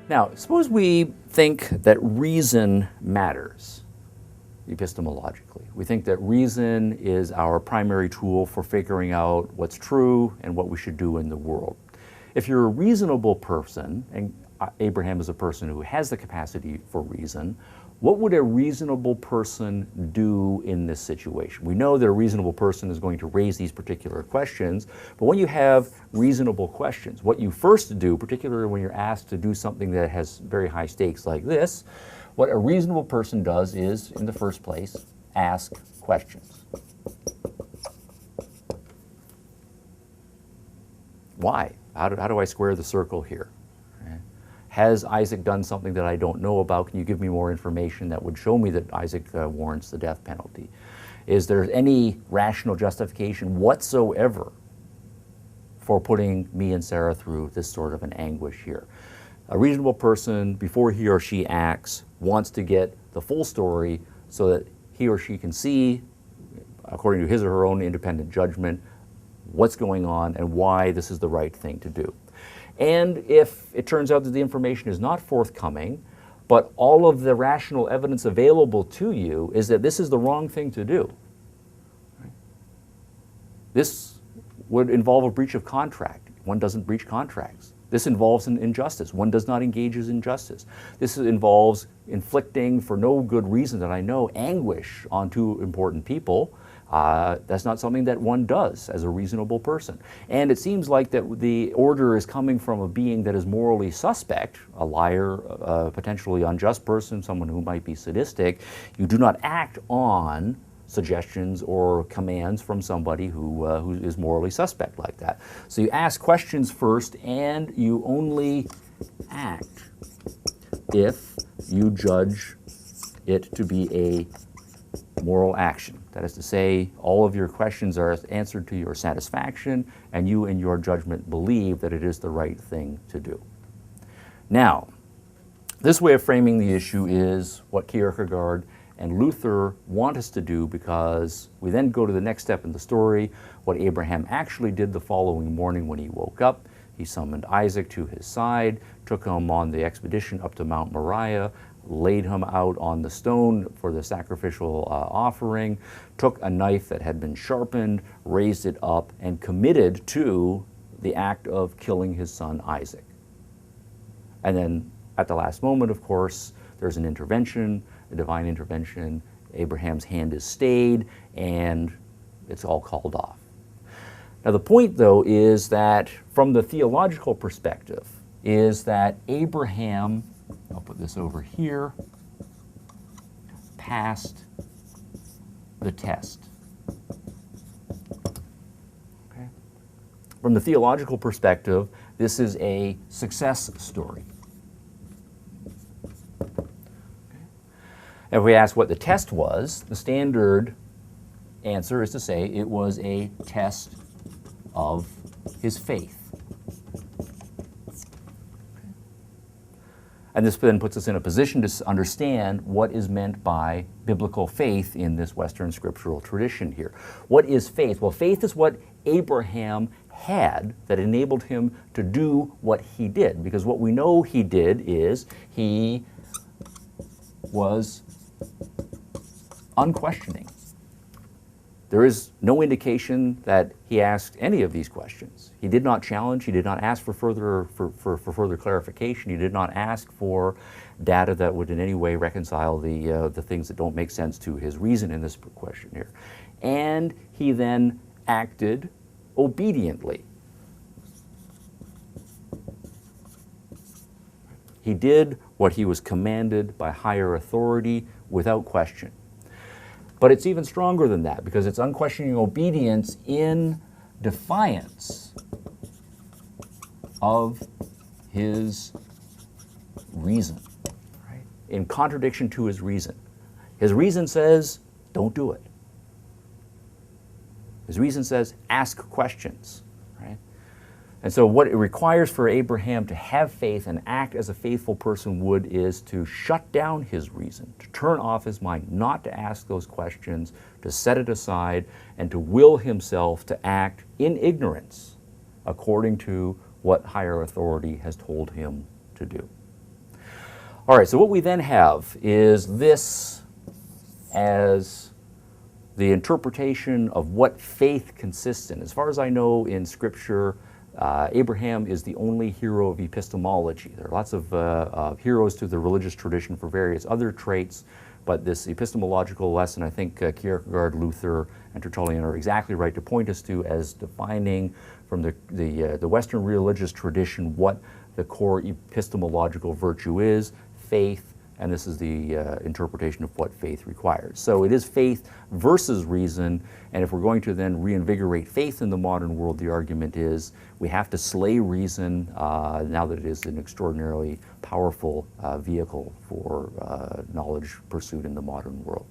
Now, suppose we think that reason matters epistemologically. We think that reason is our primary tool for figuring out what's true and what we should do in the world. If you're a reasonable person, and Abraham is a person who has the capacity for reason, what would a reasonable person do in this situation? We know that a reasonable person is going to raise these particular questions, but when you have reasonable questions, what you first do, particularly when you're asked to do something that has very high stakes like this, what a reasonable person does is, in the first place, ask questions. Why? How do I square the circle here? Has Isaac done something that I don't know about? Can you give me more information that would show me that Isaac warrants the death penalty? Is there any rational justification whatsoever for putting me and Sarah through this sort of an anguish here? A reasonable person, before he or she acts, wants to get the full story so that he or she can see, according to his or her own independent judgment, what's going on and why this is the right thing to do. And if it turns out that the information is not forthcoming, but all of the rational evidence available to you is that this is the wrong thing to do, right? This would involve a breach of contract. One doesn't breach contracts. This involves an injustice. One does not engage in injustice. This involves inflicting, for no good reason that I know, anguish on two important people. That's not something that one does as a reasonable person. And it seems like that the order is coming from a being that is morally suspect, a liar, a potentially unjust person, someone who might be sadistic. You do not act on suggestions or commands from somebody who is morally suspect like that. So you ask questions first, and you only act if you judge it to be a moral action. That is to say, all of your questions are answered to your satisfaction, and you in your judgment believe that it is the right thing to do. Now, this way of framing the issue is what Kierkegaard and Luther want us to do, because we then go to the next step in the story, what Abraham actually did the following morning when he woke up. He summoned Isaac to his side, took him on the expedition up to Mount Moriah, laid him out on the stone for the sacrificial offering, took a knife that had been sharpened, raised it up, and committed to the act of killing his son Isaac. And then at the last moment, of course, there's an intervention, a divine intervention. Abraham's hand is stayed, and it's all called off. Now the point, though, is that from the theological perspective, is that Abraham, I'll put this over here, passed the test. Okay? From the theological perspective, this is a success story. Okay? If we ask what the test was, the standard answer is to say it was a test of his faith. And this then puts us in a position to understand what is meant by biblical faith in this Western scriptural tradition here. What is faith? Well, faith is what Abraham had that enabled him to do what he did. Because what we know he did is he was unquestioning. There is no indication that he asked any of these questions. He did not challenge, he did not ask for further clarification, he did not ask for data that would in any way reconcile the things that don't make sense to his reason in this question here. And he then acted obediently. He did what he was commanded by higher authority without question. But it's even stronger than that, because it's unquestioning obedience in defiance of his reason, right? In contradiction to his reason. His reason says, don't do it. His reason says, ask questions, right? And so what it requires for Abraham to have faith and act as a faithful person would is to shut down his reason, to turn off his mind, not to ask those questions, to set it aside, and to will himself to act in ignorance according to what higher authority has told him to do. All right, so what we then have is this as the interpretation of what faith consists in. As far as I know in Scripture, Abraham is the only hero of epistemology. There are lots of heroes to the religious tradition for various other traits, but this epistemological lesson, I think Kierkegaard, Luther, and Tertullian are exactly right to point us to as defining from the Western religious tradition what the core epistemological virtue is, faith, and this is the interpretation of what faith requires. So it is faith versus reason, and if we're going to then reinvigorate faith in the modern world, the argument is we have to slay reason now that it is an extraordinarily powerful vehicle for knowledge pursuit in the modern world.